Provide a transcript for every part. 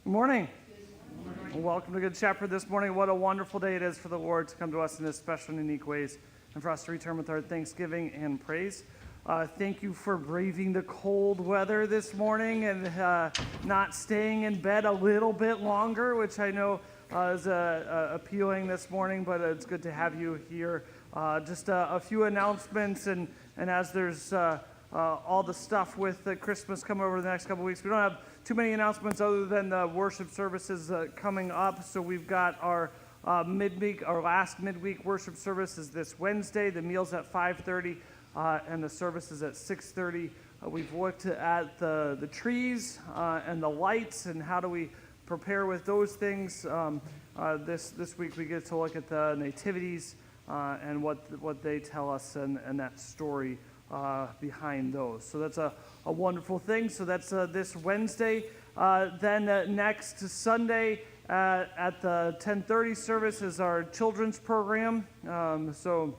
Good morning. Welcome to Good Shepherd this morning. What a wonderful day it is for the Lord to come to us in this special and unique ways, and for us to return with our thanksgiving and praise. Thank you for braving the cold weather this morning and not staying in bed a little bit longer, which I know is appealing this morning, but it's good to have you here. Just a few announcements, and as there's all the stuff with Christmas coming over the next couple weeks, we don't have too many announcements other than the worship services coming up. So we've got our last midweek worship service is this Wednesday. The meal's at 5:30 and the service is at 6:30. We've looked at the trees and the lights and how do we prepare with those things. This week we get to look at the nativities and what they tell us and that story behind those. So that's a wonderful thing. So that's this Wednesday. Then next Sunday at the 10:30 service is our children's program. So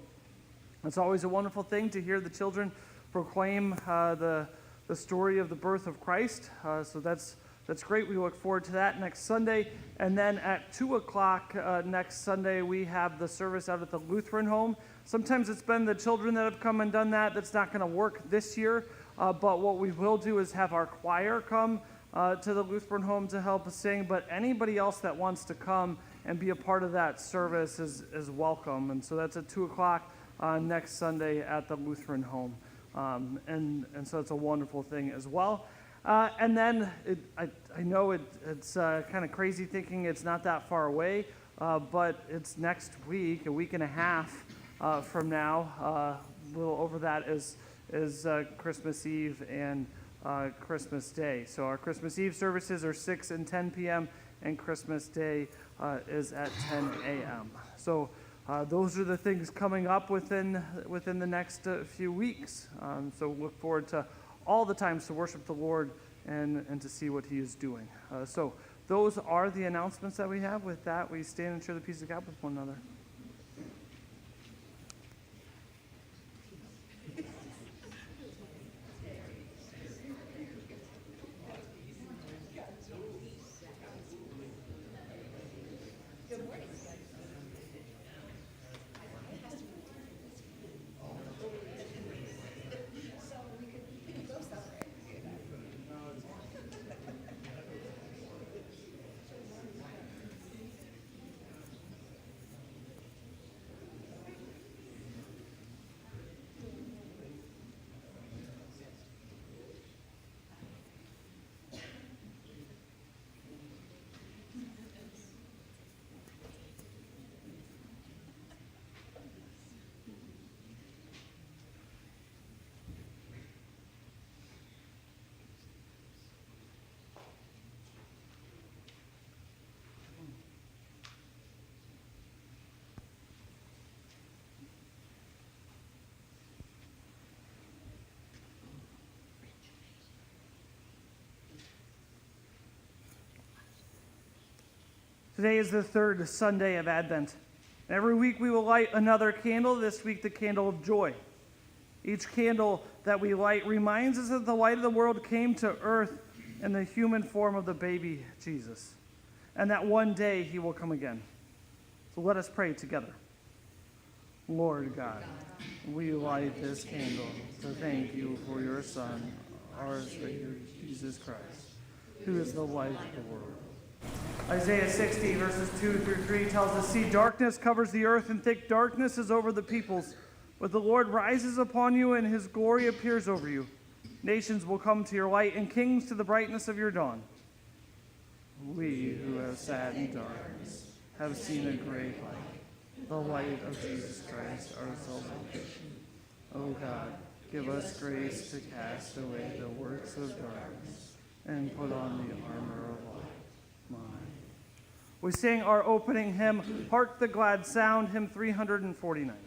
it's always a wonderful thing to hear the children proclaim the story of the birth of Christ. So that's great. We look forward to that next Sunday. And then at 2 o'clock next Sunday, we have the service out at the Lutheran home. Sometimes it's been the children that have come and done that. That's not going to work this year. But what we will do is have our choir come to the Lutheran home to help us sing. But anybody else that wants to come and be a part of that service is welcome. And so that's at 2 o'clock next Sunday at the Lutheran home. And so it's a wonderful thing as well. And then I know it's kind of crazy thinking it's not that far away, but it's next week, a week and a half from now. A little over that is Christmas Eve and Christmas Day. So our Christmas Eve services are 6 and 10 p.m. and Christmas Day is at 10 a.m. So those are the things coming up within the next few weeks. So look forward to all the times to worship the Lord and to see what he is doing. So those are the announcements that we have. With that, we stand and share the peace of God with one another. Today is the third Sunday of Advent. Every week we will light another candle, this week the candle of joy. Each candle that we light reminds us that the light of the world came to earth in the human form of the baby Jesus, and that one day he will come again. So let us pray together. Lord God, we light this candle to thank you for your Son, our Savior, Jesus Christ, who is the light of the world. Isaiah 60, verses 2 through 3 tells us, "See, darkness covers the earth, and thick darkness is over the peoples. But the Lord rises upon you, and his glory appears over you. Nations will come to your light, and kings to the brightness of your dawn. We who have sat in darkness have seen a great light, the light of Jesus Christ, our salvation. O God, give us grace to cast away the works of darkness and put on the armor of light." We sing our opening hymn, "Hark the Glad Sound," hymn 349.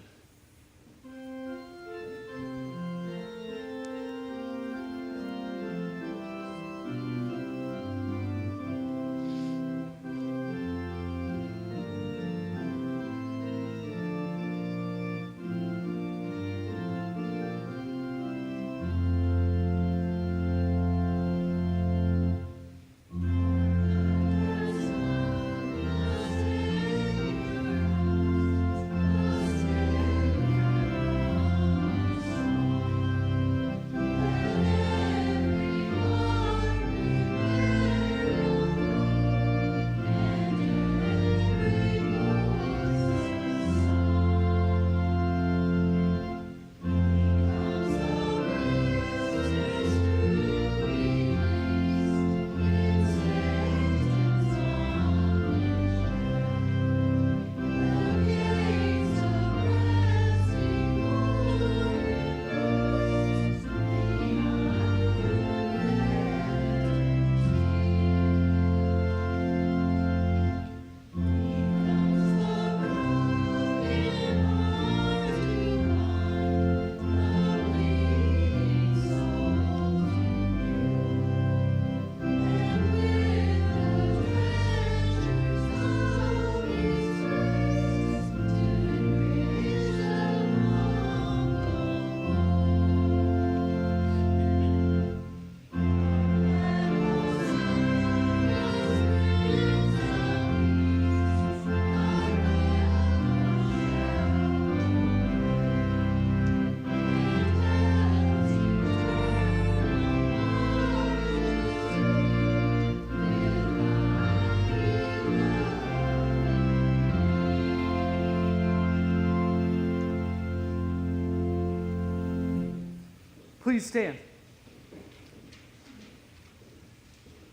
Please stand.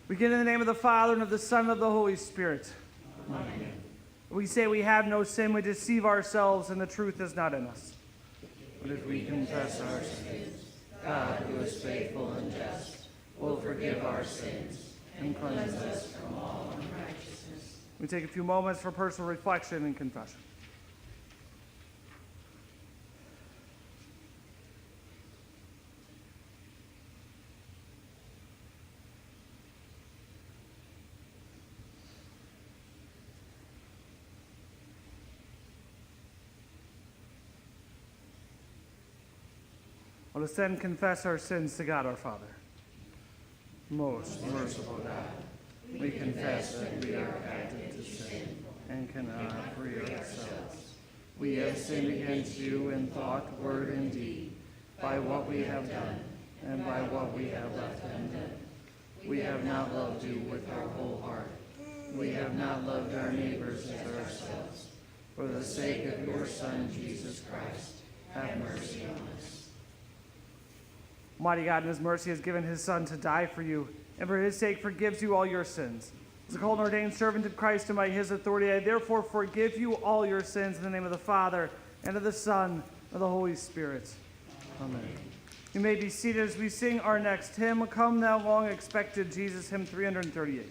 We begin in the name of the Father, and of the Son, and of the Holy Spirit. Amen. We say we have no sin, we deceive ourselves, and the truth is not in us. But if we confess our sins, God, who is faithful and just, will forgive our sins and cleanse us from all unrighteousness. We take a few moments for personal reflection and confession. Let us then confess our sins to God our Father. Most merciful God, we confess that we are captive to sin and cannot free ourselves. We have sinned against you in thought, word, and deed, by what we have done and by what we have left undone. We have not loved you with our whole heart. We have not loved our neighbors as ourselves. For the sake of your Son, Jesus Christ, have mercy on us. Almighty God in his mercy has given his Son to die for you, and for his sake forgives you all your sins. As a called and ordained servant of Christ, and by his authority, I therefore forgive you all your sins in the name of the Father, and of the Son, and of the Holy Spirit. Amen. You may be seated as we sing our next hymn, Come Thou Long Expected Jesus, hymn 338.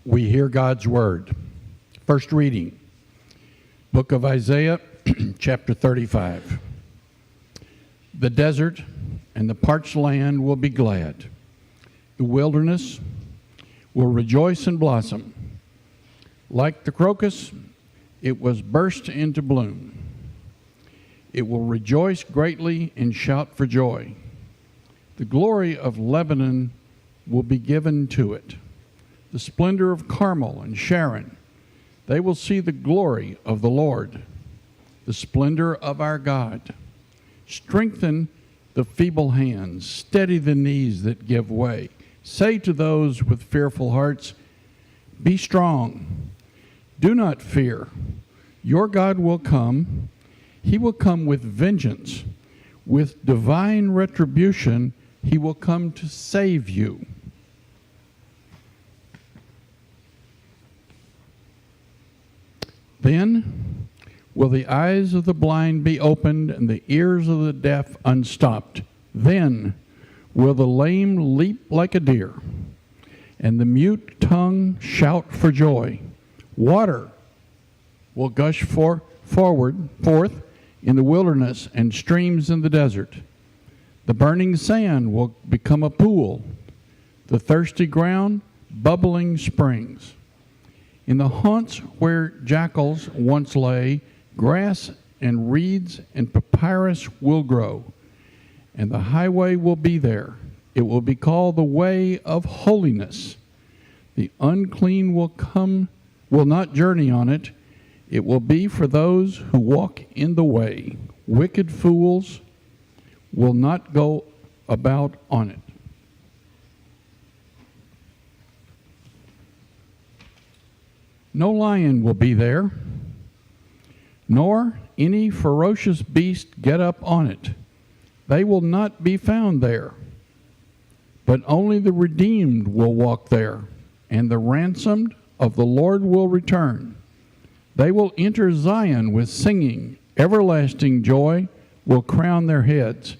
We hear God's word. First reading, book of Isaiah, chapter 35. The desert and the parched land will be glad. The wilderness will rejoice and blossom. Like the crocus, it was burst into bloom. It will rejoice greatly and shout for joy. The glory of Lebanon will be given to it. The splendor of Carmel and Sharon. They will see the glory of the Lord, the splendor of our God. Strengthen the feeble hands, steady the knees that give way. Say to those with fearful hearts, be strong, do not fear. Your God will come. He will come with vengeance. With divine retribution, he will come to save you. Then will the eyes of the blind be opened and the ears of the deaf unstopped. Then will the lame leap like a deer and the mute tongue shout for joy. Water will gush forth in the wilderness and streams in the desert. The burning sand will become a pool, the thirsty ground bubbling springs. In the haunts where jackals once lay, grass and reeds and papyrus will grow, and the highway will be there. It will be called the way of holiness. The unclean will not journey on it. It will be for those who walk in the way. Wicked fools will not go about on it. No lion will be there, nor any ferocious beast get up on it. They will not be found there, but only the redeemed will walk there, and the ransomed of the Lord will return. They will enter Zion with singing. Everlasting joy will crown their heads.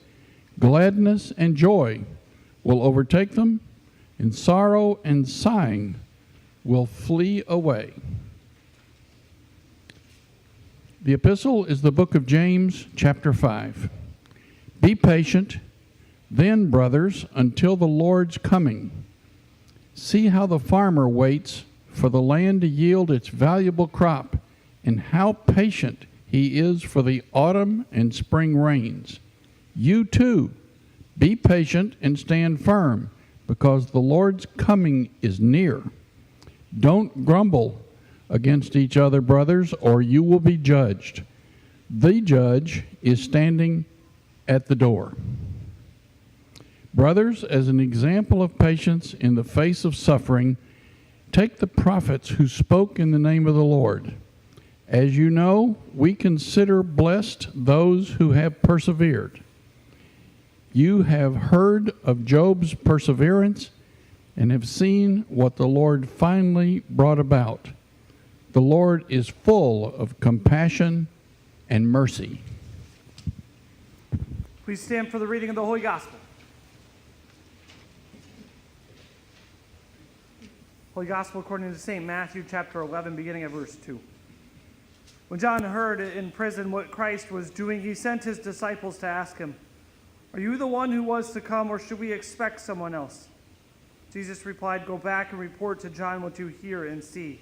Gladness and joy will overtake them, and sorrow and sighing will flee away. The epistle is the book of James, chapter 5. Be patient, then, brothers, until the Lord's coming. See how the farmer waits for the land to yield its valuable crop, and how patient he is for the autumn and spring rains. You too, be patient and stand firm, because the Lord's coming is near. Don't grumble against each other, brothers, or you will be judged. The judge is standing at the door. Brothers, as an example of patience in the face of suffering, take the prophets who spoke in the name of the Lord. As you know, we consider blessed those who have persevered. You have heard of Job's perseverance and have seen what the Lord finally brought about. The Lord is full of compassion and mercy. Please stand for the reading of the Holy Gospel. Holy Gospel according to St. Matthew chapter 11, beginning at verse 2. When John heard in prison what Christ was doing, he sent his disciples to ask him, "Are you the one who was to come, or should we expect someone else?" Jesus replied, "Go back and report to John what you hear and see.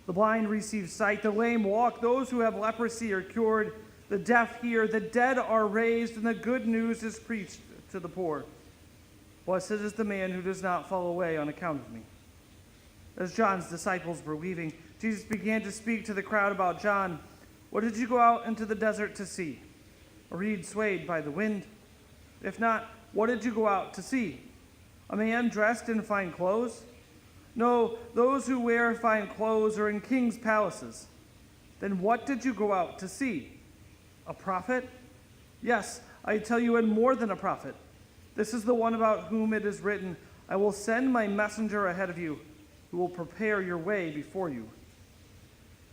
The blind receive sight, the lame walk, those who have leprosy are cured, the deaf hear, the dead are raised, and the good news is preached to the poor. Blessed is the man who does not fall away on account of me." As John's disciples were leaving, Jesus began to speak to the crowd about John. "What did you go out into the desert to see? A reed swayed by the wind? If not, what did you go out to see? A man dressed in fine clothes? No, those who wear fine clothes are in kings' palaces. Then what did you go out to see? A prophet? Yes, I tell you, and more than a prophet. This is the one about whom it is written, 'I will send my messenger ahead of you, who will prepare your way before you.'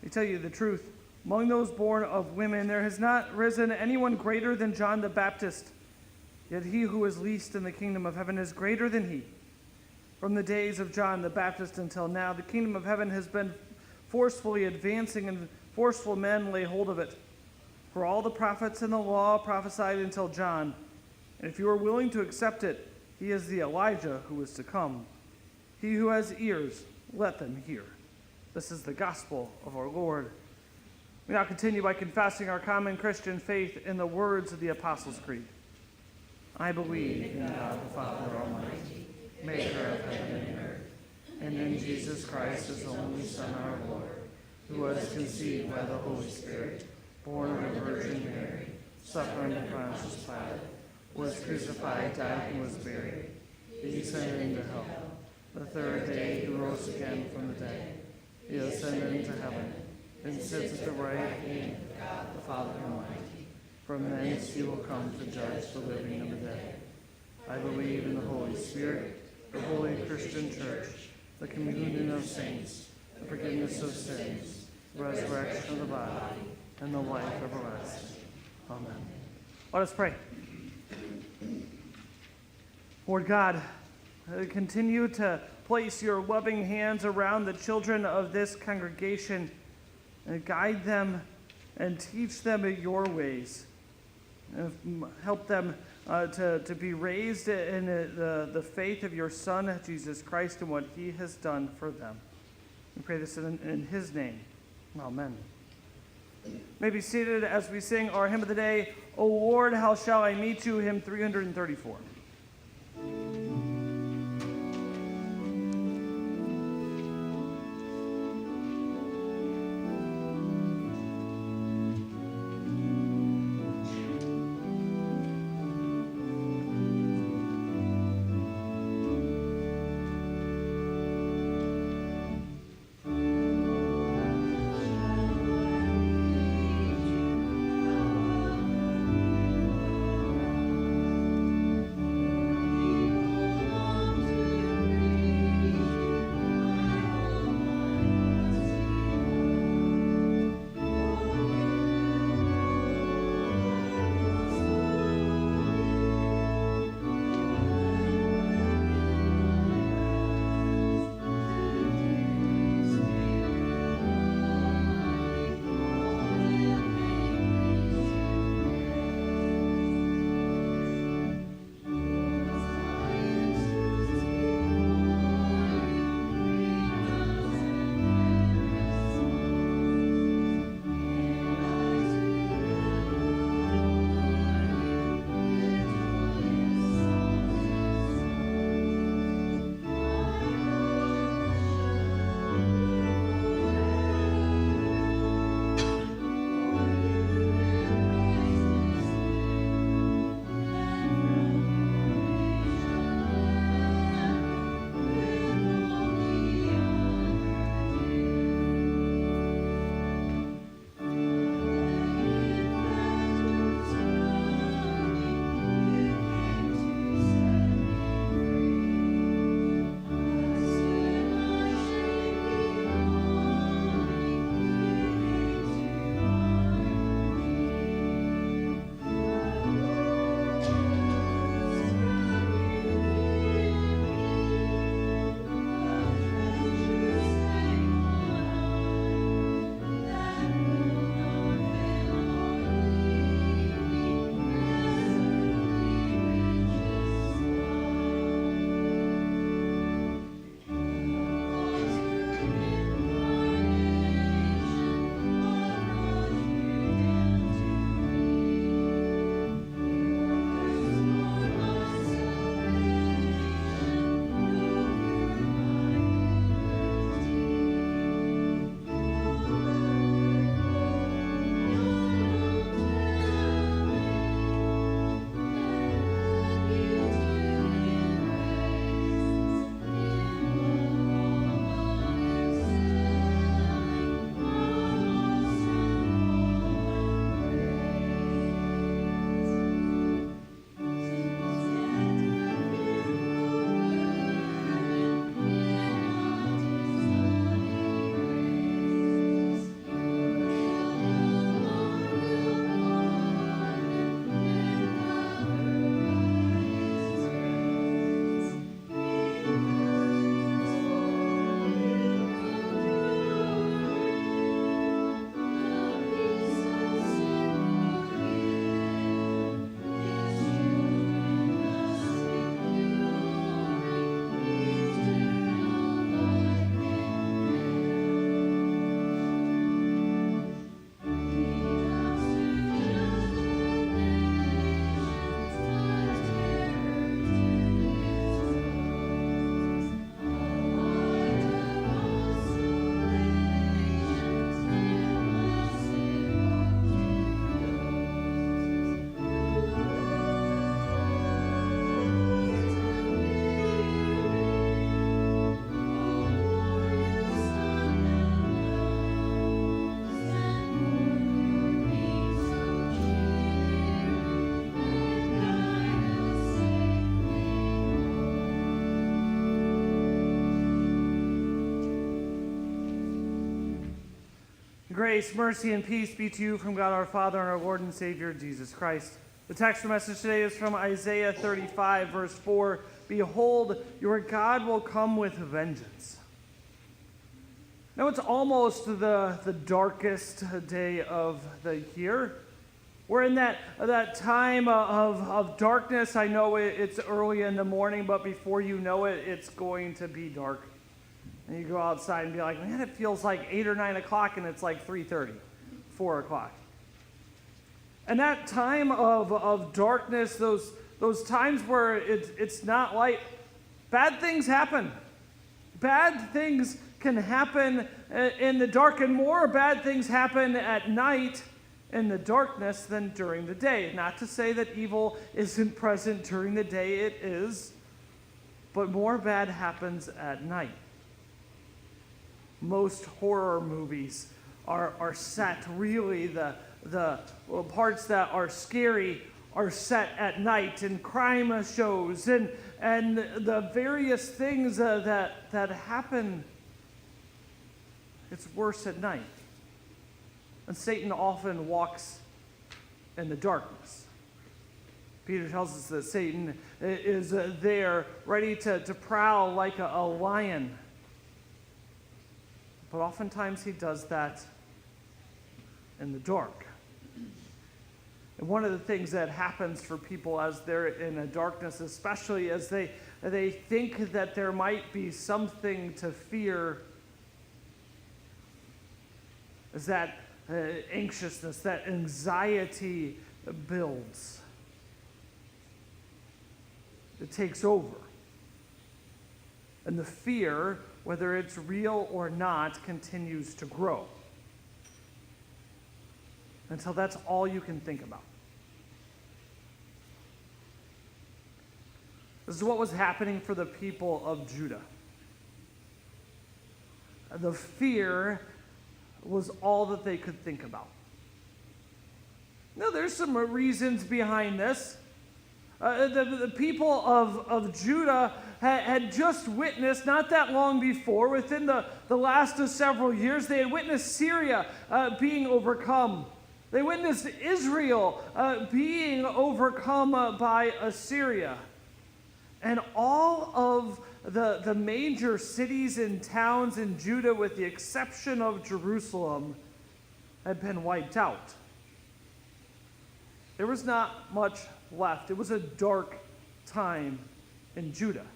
I tell you the truth, among those born of women there has not risen anyone greater than John the Baptist. Yet he who is least in the kingdom of heaven is greater than he. From the days of John the Baptist until now, the kingdom of heaven has been forcefully advancing, and forceful men lay hold of it. For all the prophets and the law prophesied until John. And if you are willing to accept it, he is the Elijah who is to come. He who has ears, let them hear." This is the gospel of our Lord. We now continue by confessing our common Christian faith in the words of the Apostles' Creed. I believe in God the Father Almighty, maker of heaven and earth, and in Jesus Christ, his only Son, our Lord, who was conceived by the Holy Spirit, born of the Virgin Mary, suffered under Pontius Pilate, was crucified, died, and was buried. He descended into hell. The third day he rose again from the dead. He ascended into heaven, and sits at the right hand of God the Father Almighty. From thence he will come to judge the living and the dead. I believe in the Holy Spirit, the holy Christian church, the communion of saints, the forgiveness of sins, the resurrection of the body, and the life everlasting. Amen. Let us pray. Lord God, continue to place your loving hands around the children of this congregation and guide them and teach them your ways. Help them to be raised in the faith of your Son, Jesus Christ, and what he has done for them. We pray this in his name. Amen. May be seated as we sing our hymn of the day, O Lord, how shall I meet you, hymn 334. Grace, mercy, and peace be to you from God our Father and our Lord and Savior, Jesus Christ. The text for message today is from Isaiah 35, verse 4. Behold, your God will come with vengeance. Now it's almost the darkest day of the year. We're in that time of darkness. I know it's early in the morning, but before you know it, it's going to be dark. And you go outside and be like, man, it feels like 8 or 9 o'clock, and it's like 3:30, 4 o'clock. And that time of darkness, those times where it's not light, bad things happen. Bad things can happen in the dark, and more bad things happen at night in the darkness than during the day. Not to say that evil isn't present during the day, it is, but more bad happens at night. Most horror movies are set, really, the parts that are scary are set at night, and crime shows and the various things that happen, it's worse at night. And Satan often walks in the darkness. Peter tells us that Satan is there, ready to prowl like a lion. But oftentimes he does that in the dark. And one of the things that happens for people as they're in a darkness, especially as they think that there might be something to fear, is that anxiousness, that anxiety builds. It takes over. And the fear, whether it's real or not, continues to grow. Until that's all you can think about. This is what was happening for the people of Judah. The fear was all that they could think about. Now, there's some reasons behind this. The people of Judah had just witnessed, not that long before, within the last of several years, they had witnessed Syria being overcome. They witnessed Israel being overcome by Assyria. And all of the major cities and towns in Judah, with the exception of Jerusalem, had been wiped out. There was not much left. It was a dark time in Judah.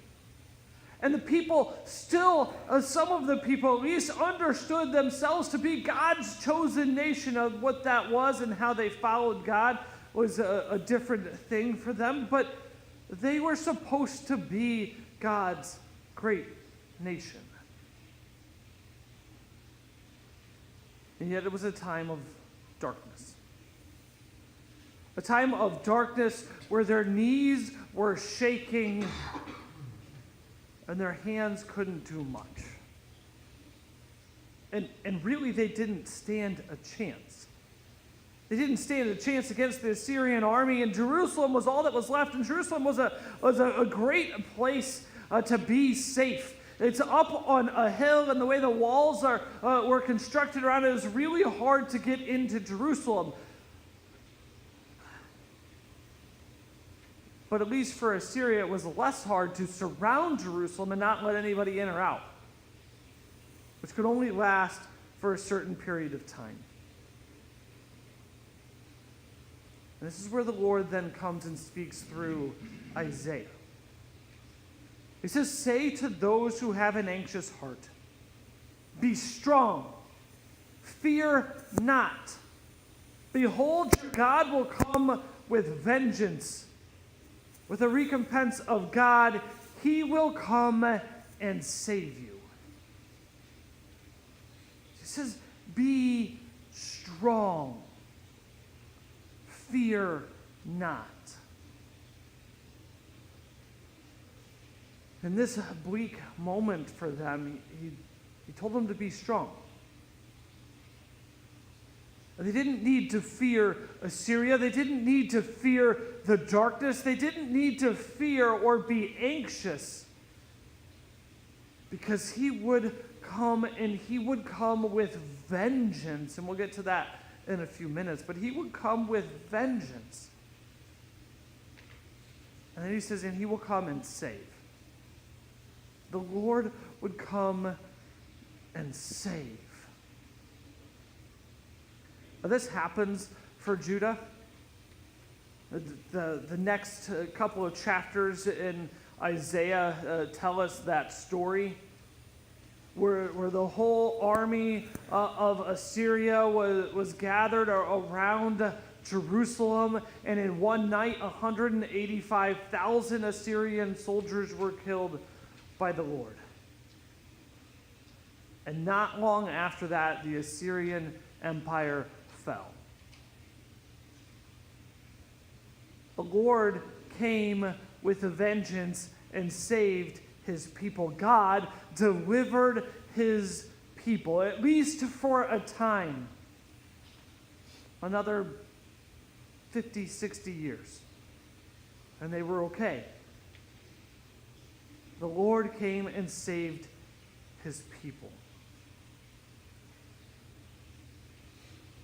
And the people still, some of the people at least, understood themselves to be God's chosen nation. Of what that was and how they followed God was a different thing for them. But they were supposed to be God's great nation. And yet it was a time of darkness. A time of darkness where their knees were shaking and their hands couldn't do much. And really, they didn't stand a chance. They didn't stand a chance against the Assyrian army, and Jerusalem was all that was left. And Jerusalem was a great place to be safe. It's up on a hill, and the way the walls were constructed around it is really hard to get into Jerusalem. But at least for Assyria, it was less hard to surround Jerusalem and not let anybody in or out, which could only last for a certain period of time. And this is where the Lord then comes and speaks through Isaiah. He says, "Say to those who have an anxious heart, be strong, fear not. Behold, your God will come with vengeance. With a recompense of God, he will come and save you." He says, be strong. Fear not. In this bleak moment for them, he told them to be strong. They didn't need to fear Assyria. They didn't need to fear the darkness. They didn't need to fear or be anxious, because he would come, and he would come with vengeance. And we'll get to that in a few minutes. But he would come with vengeance. And then he says, and he will come and save. The Lord would come and save. This happens for Judah. The next couple of chapters in Isaiah tell us that story. where the whole army of Assyria was gathered around Jerusalem, and in one night 185,000 Assyrian soldiers were killed by the Lord. And not long after that, the Assyrian Empire fell. The Lord came with a vengeance and saved his people. God delivered his people, at least for a time. Another 50, 60 years. And they were okay. The Lord came and saved his people.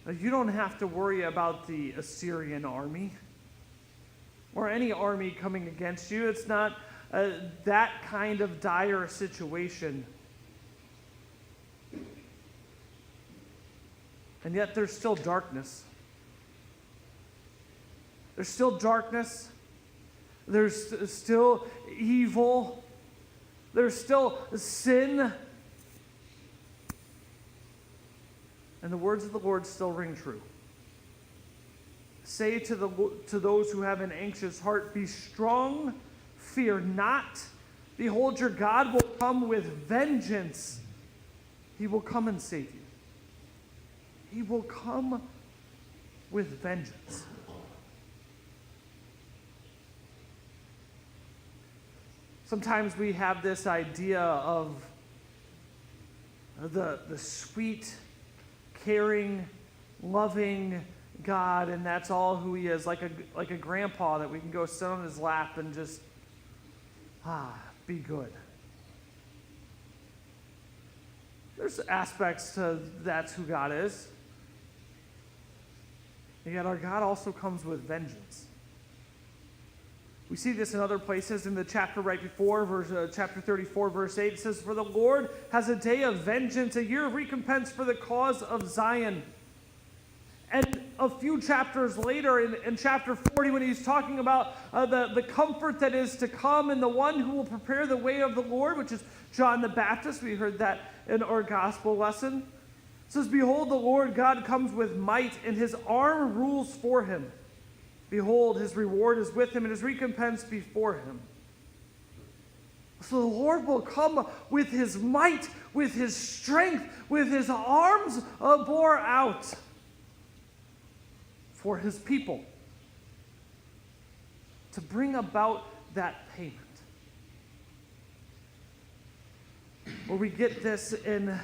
Now, you don't have to worry about the Assyrian army or any army coming against you. It's not that kind of dire situation. And yet there's still darkness. There's still darkness. There's still evil. There's still sin. And the words of the Lord still ring true. Say to those who have an anxious heart, be strong, fear not. Behold, your God will come with vengeance. He will come and save you. He will come with vengeance. Sometimes we have this idea of the sweet, caring, loving God, and that's all who he is, like a grandpa that we can go sit on his lap and just, be good. There's aspects to that's who God is. And yet our God also comes with vengeance. We see this in other places. In the chapter right before, chapter 34, verse 8, it says, "For the Lord has a day of vengeance, a year of recompense for the cause of Zion." And a few chapters later, in chapter 40, when he's talking about the comfort that is to come and the one who will prepare the way of the Lord, which is John the Baptist. We heard that in our gospel lesson. It says, "Behold, the Lord God comes with might, and his arm rules for him. Behold, his reward is with him, and his recompense before him." So the Lord will come with his might, with his strength, with his arms bore out for his people to bring about that payment. Well, we get this in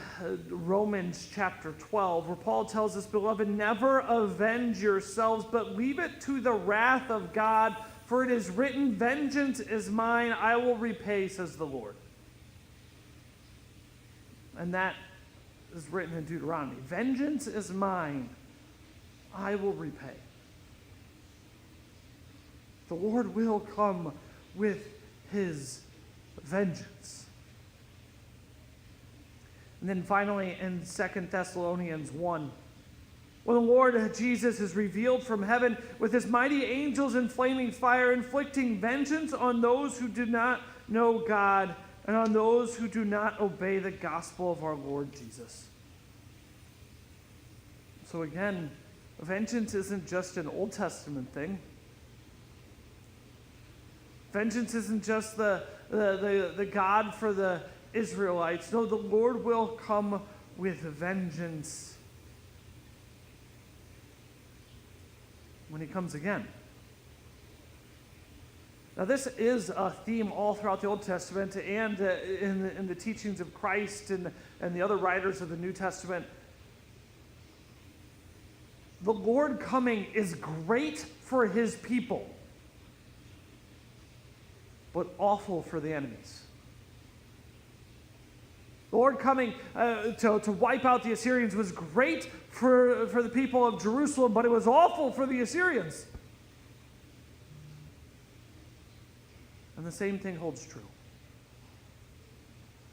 Romans chapter 12, where Paul tells us, "Beloved, never avenge yourselves, but leave it to the wrath of God, for it is written, 'Vengeance is mine, I will repay,' says the Lord." And that is written in Deuteronomy. "Vengeance is mine, I will repay." The Lord will come with his vengeance. And then finally in 2 Thessalonians 1, when the Lord Jesus is revealed from heaven with his mighty angels in flaming fire, inflicting vengeance on those who do not know God and on those who do not obey the gospel of our Lord Jesus. So again, vengeance isn't just an Old Testament thing. Vengeance isn't just the God for the Israelites. No, the Lord will come with vengeance when he comes again. Now, this is a theme all throughout the Old Testament and in the teachings of Christ and the other writers of the New Testament. The Lord coming is great for his people, but awful for the enemies. The Lord coming to wipe out the Assyrians was great for the people of Jerusalem, but it was awful for the Assyrians. And the same thing holds true.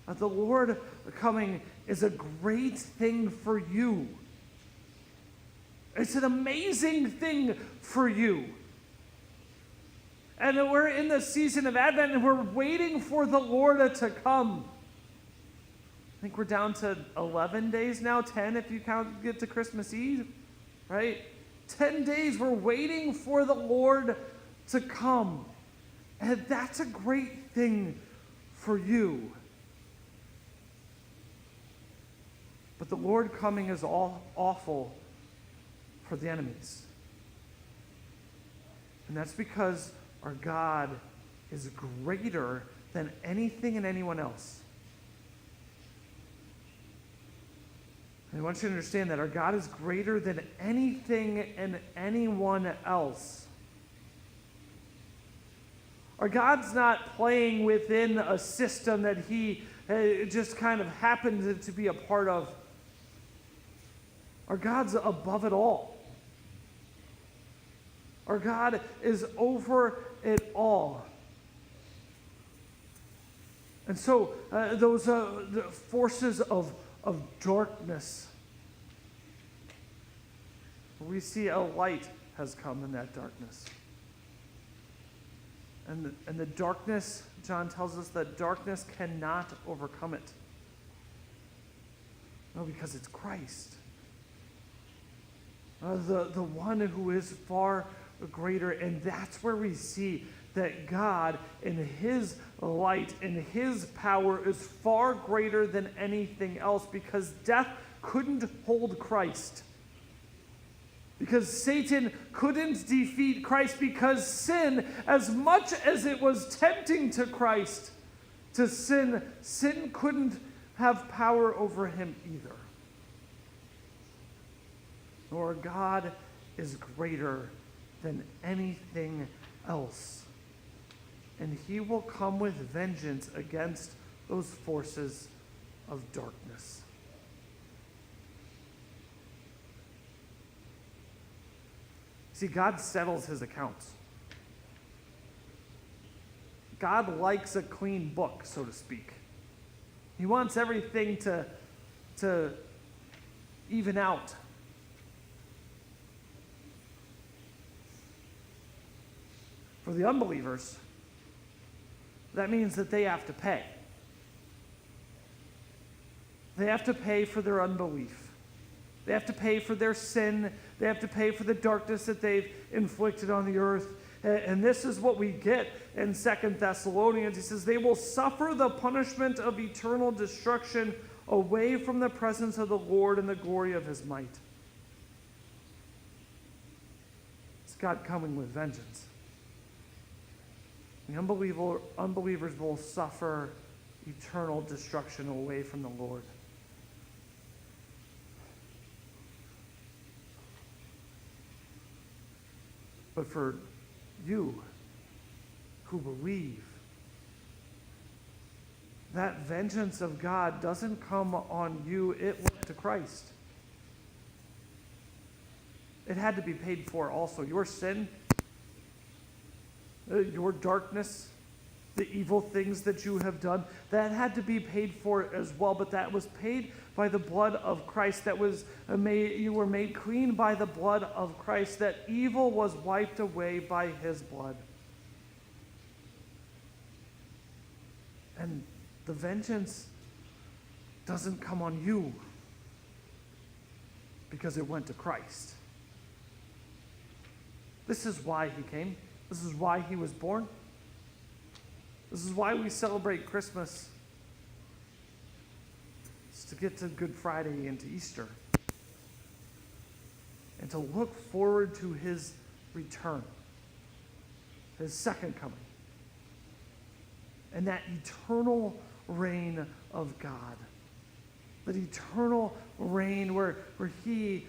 That the Lord coming is a great thing for you. It's an amazing thing for you. And we're in the season of Advent, and we're waiting for the Lord to come. I think we're down to 11 days now, 10 if you get to Christmas Eve, right? 10 days we're waiting for the Lord to come. And that's a great thing for you. But the Lord coming is awful for the enemies. And that's because our God is greater than anything and anyone else. And I want you to understand that our God is greater than anything and anyone else. Our God's not playing within a system that he just kind of happens to be a part of. Our God's above it all. Our God is over it all. And so those the forces of darkness, we see a light has come in that darkness. And the darkness, John tells us that darkness cannot overcome it. No, because it's Christ. The one who is far greater. And that's where we see that God in his light and his power is far greater than anything else, because death couldn't hold Christ. Because Satan couldn't defeat Christ, because sin, as much as it was tempting to Christ to sin, sin couldn't have power over him either. Nor God is greater than anything else. And he will come with vengeance against those forces of darkness. See, God settles his accounts. God likes a clean book, so to speak. He wants everything to even out. For the unbelievers, that means that they have to pay. They have to pay for their unbelief. They have to pay for their sin. They have to pay for the darkness that they've inflicted on the earth. And this is what we get in 2 Thessalonians. He says, they will suffer the punishment of eternal destruction away from the presence of the Lord and the glory of his might. It's God coming with vengeance. The unbelievers will suffer eternal destruction away from the Lord. But for you who believe, that vengeance of God doesn't come on you, it went to Christ. It had to be paid for also. Your sin, your darkness, the evil things that you have done, that had to be paid for as well, but that was paid by the blood of Christ. You were made clean by the blood of Christ. That evil was wiped away by his blood. And the vengeance doesn't come on you because it went to Christ. This is why he came. This is why he was born. This is why we celebrate Christmas. It's to get to Good Friday and to Easter. And to look forward to his return. His second coming. And that eternal reign of God. That eternal reign where he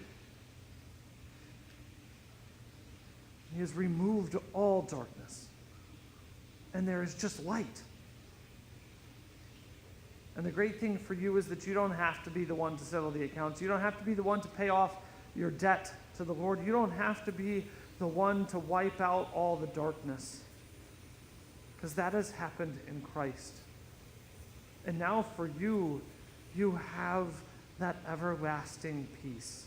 has removed all darkness. And there is just light. And the great thing for you is that you don't have to be the one to settle the accounts. You don't have to be the one to pay off your debt to the Lord. You don't have to be the one to wipe out all the darkness. Because that has happened in Christ. And now for you, you have that everlasting peace.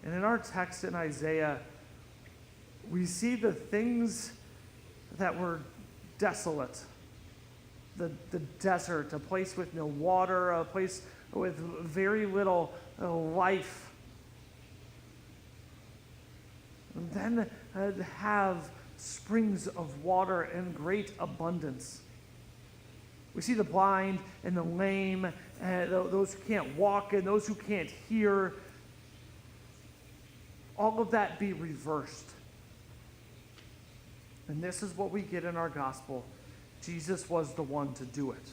And in our text in Isaiah, we see the things that were desolate, the desert, a place with no water, a place with very little life. And then have springs of water in great abundance. We see the blind and the lame, and those who can't walk and those who can't hear, all of that be reversed. And this is what we get in our gospel. Jesus was the one to do it.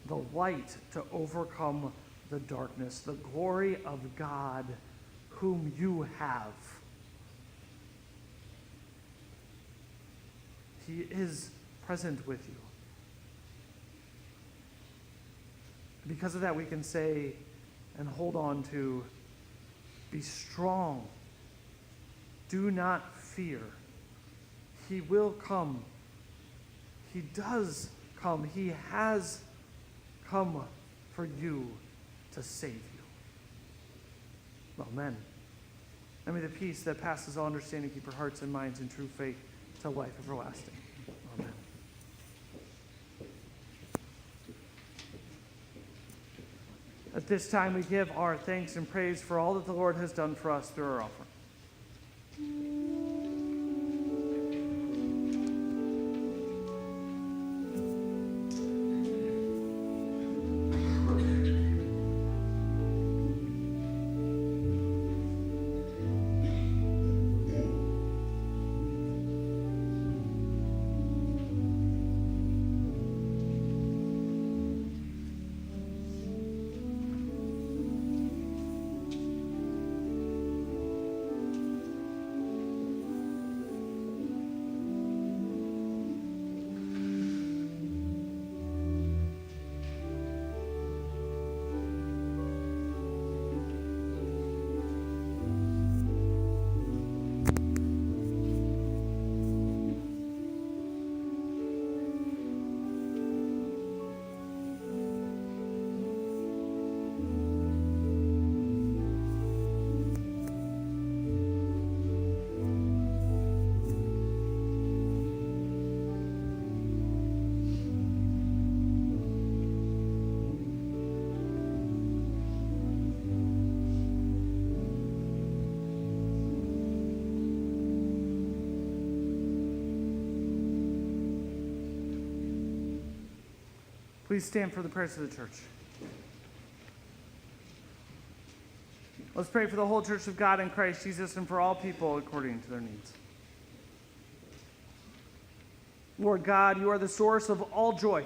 The light to overcome the darkness, the glory of God whom you have. He is present with you. Because of that, we can say and hold on to, be strong. Do not fear. He will come. He does come. He has come for you to save you. Amen. And may the peace that passes all understanding keep your hearts and minds in true faith to life everlasting. Amen. At this time, we give our thanks and praise for all that the Lord has done for us through our offering. Please stand for the prayers of the church. Let's pray for the whole church of God in Christ Jesus and for all people according to their needs. Lord God, you are the source of all joy.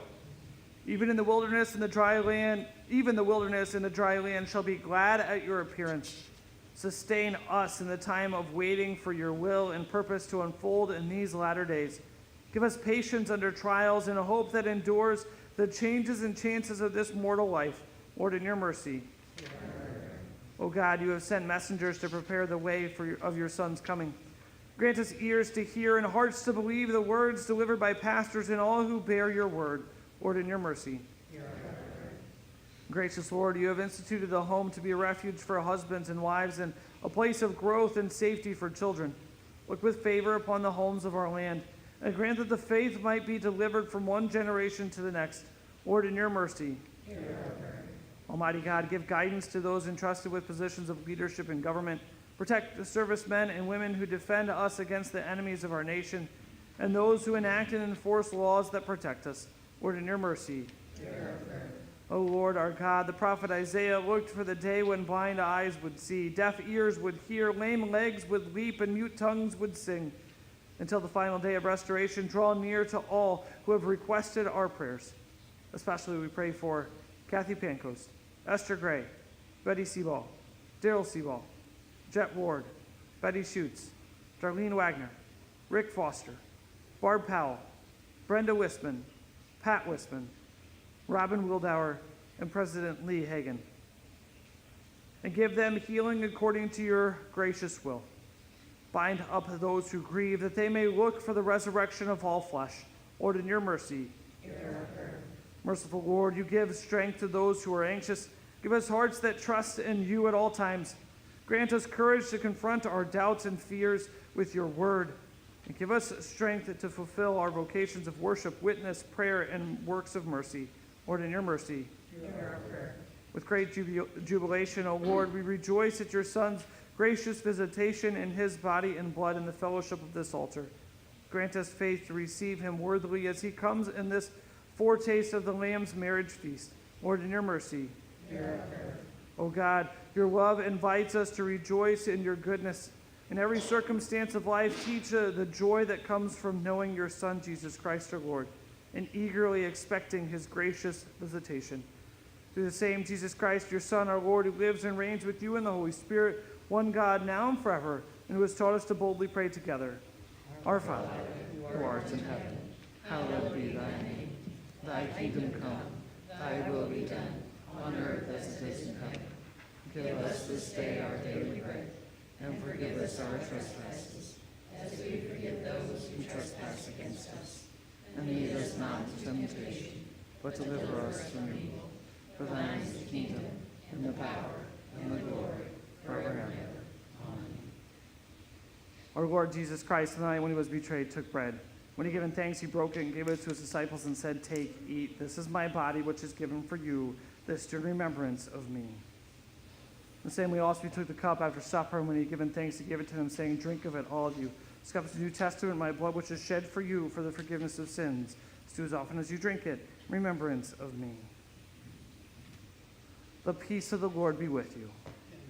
Even in the wilderness and the dry land, even the wilderness and the dry land shall be glad at your appearance. Sustain us in the time of waiting for your will and purpose to unfold in these latter days. Give us patience under trials and a hope that endures the changes and chances of this mortal life. Lord, in your mercy. O God, you have sent messengers to prepare the way of your Son's coming. Grant us ears to hear and hearts to believe the words delivered by pastors and all who bear your word. Lord, in your mercy. Gracious Lord, you have instituted a home to be a refuge for husbands and wives and a place of growth and safety for children. Look with favor upon the homes of our land and grant that the faith might be delivered from one generation to the next. Lord, in your mercy. Almighty God, give guidance to those entrusted with positions of leadership in government. Protect the servicemen and women who defend us against the enemies of our nation and those who enact and enforce laws that protect us. Lord, in your mercy. O Lord, our God, the prophet Isaiah looked for the day when blind eyes would see, deaf ears would hear, lame legs would leap, and mute tongues would sing. Until the final day of restoration, draw near to all who have requested our prayers. Especially we pray for Kathy Pancoast, Esther Gray, Betty Seaball, Daryl Seaball, Jet Ward, Betty Schutz, Darlene Wagner, Rick Foster, Barb Powell, Brenda Wisman, Pat Wisman, Robin Wildauer, and President Lee Hagan. And give them healing according to your gracious will. Bind up those who grieve, that they may look for the resurrection of all flesh. Lord, in your mercy. Merciful Lord, you give strength to those who are anxious. Give us hearts that trust in you at all times. Grant us courage to confront our doubts and fears with your word. And give us strength to fulfill our vocations of worship, witness, prayer, and works of mercy. Lord, in your mercy. Hear our prayer. With great jubilation, O Lord, we rejoice at your Son's gracious visitation in his body and blood in the fellowship of this altar. Grant us faith to receive him worthily as he comes in this foretaste of the Lamb's marriage feast. Lord, in your mercy. Hear our prayer. O God, your love invites us to rejoice in your goodness. In every circumstance of life, teach the joy that comes from knowing your Son, Jesus Christ our Lord, and eagerly expecting his gracious visitation. Through the same Jesus Christ, your Son, our Lord, who lives and reigns with you in the Holy Spirit, one God, now and forever, and who has taught us to boldly pray together. Our Father, who art in heaven, hallowed be thy name. Thy kingdom come, thy will be done, on earth as it is in heaven. Give us this day our daily bread, and forgive us our trespasses, as we forgive those who trespass against us. And lead us not into temptation, but deliver us from evil. For thine is the kingdom, and the power, and the glory, forever and ever. Amen. Our Lord Jesus Christ, the night when he was betrayed, took bread. When he given thanks, he broke it and gave it to his disciples and said, "Take, eat. This is my body, which is given for you. This do in remembrance of me." In the same way also he took the cup after supper, and when he had given thanks, he gave it to them, saying, "Drink of it, all of you. This cup is the New Testament, my blood, which is shed for you for the forgiveness of sins. Do as often as you drink it, in remembrance of me." The peace of the Lord be with you.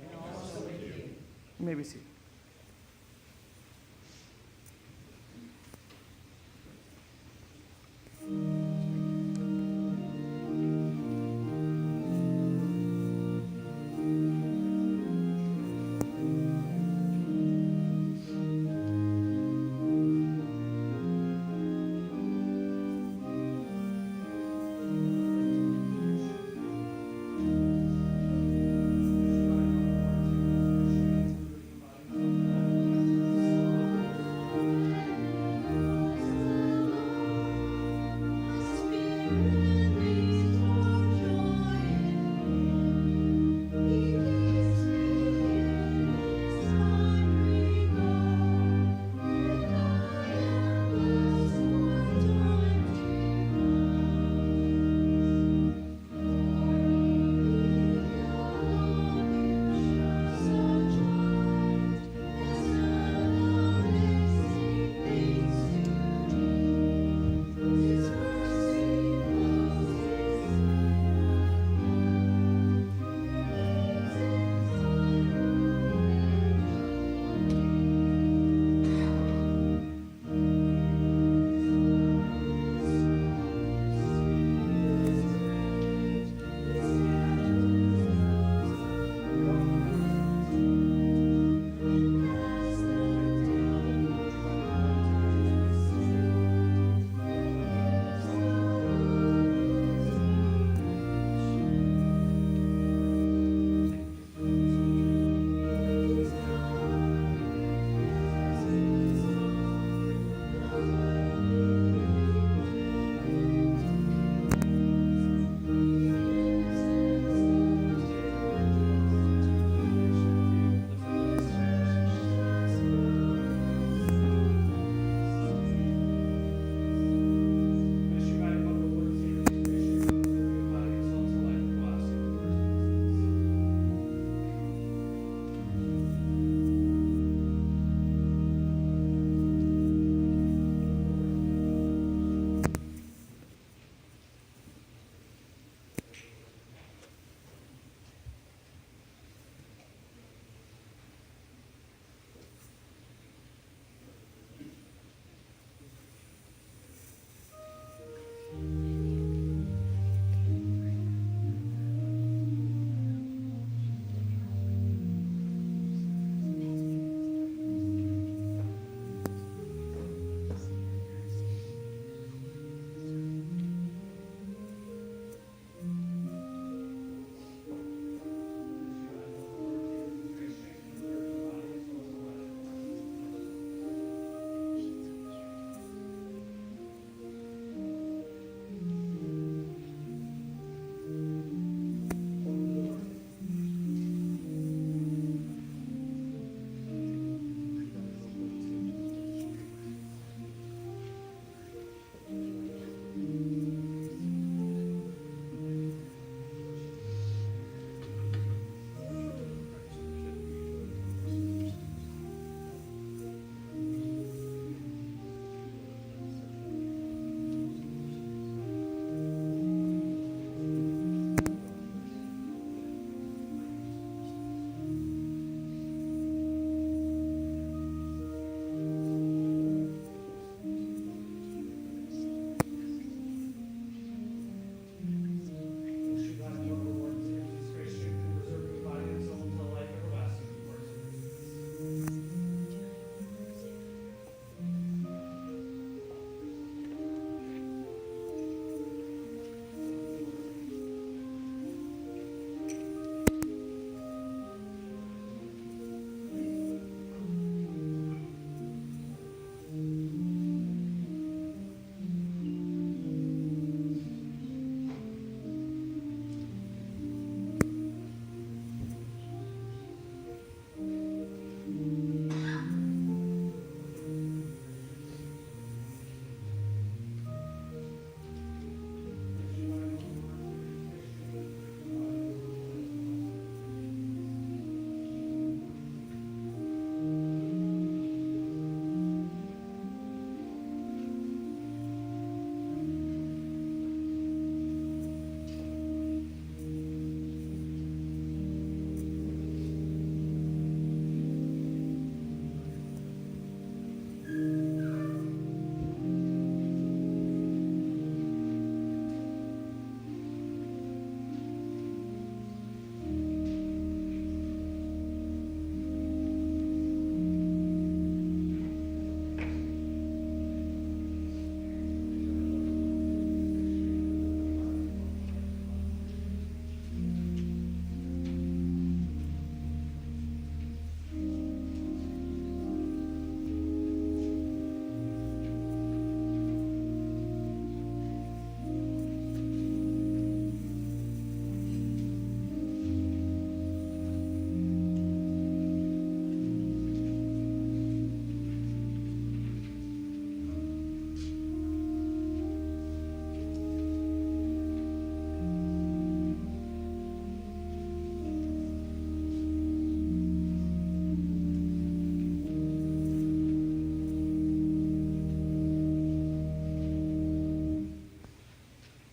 And also with you. You may be seated.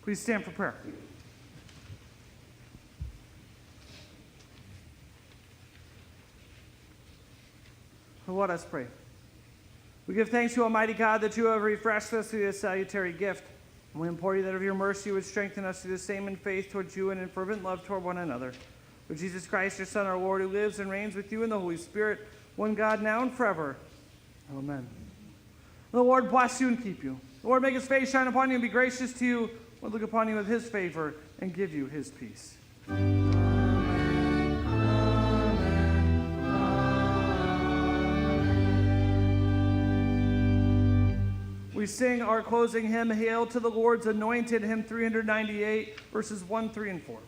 Please stand for prayer. Let us pray. We give thanks to Almighty God that you have refreshed us through this salutary gift. And we implore you that of your mercy you would strengthen us through the same in faith towards you and in fervent love toward one another. Through Jesus Christ, your Son, our Lord, who lives and reigns with you in the Holy Spirit, one God, now and forever. Amen. The Lord bless you and keep you. The Lord make his face shine upon you and be gracious to you. The Lord look upon you with his favor and give you his peace. We sing our closing hymn, Hail to the Lord's Anointed, hymn 398, verses 1, 3, and 4.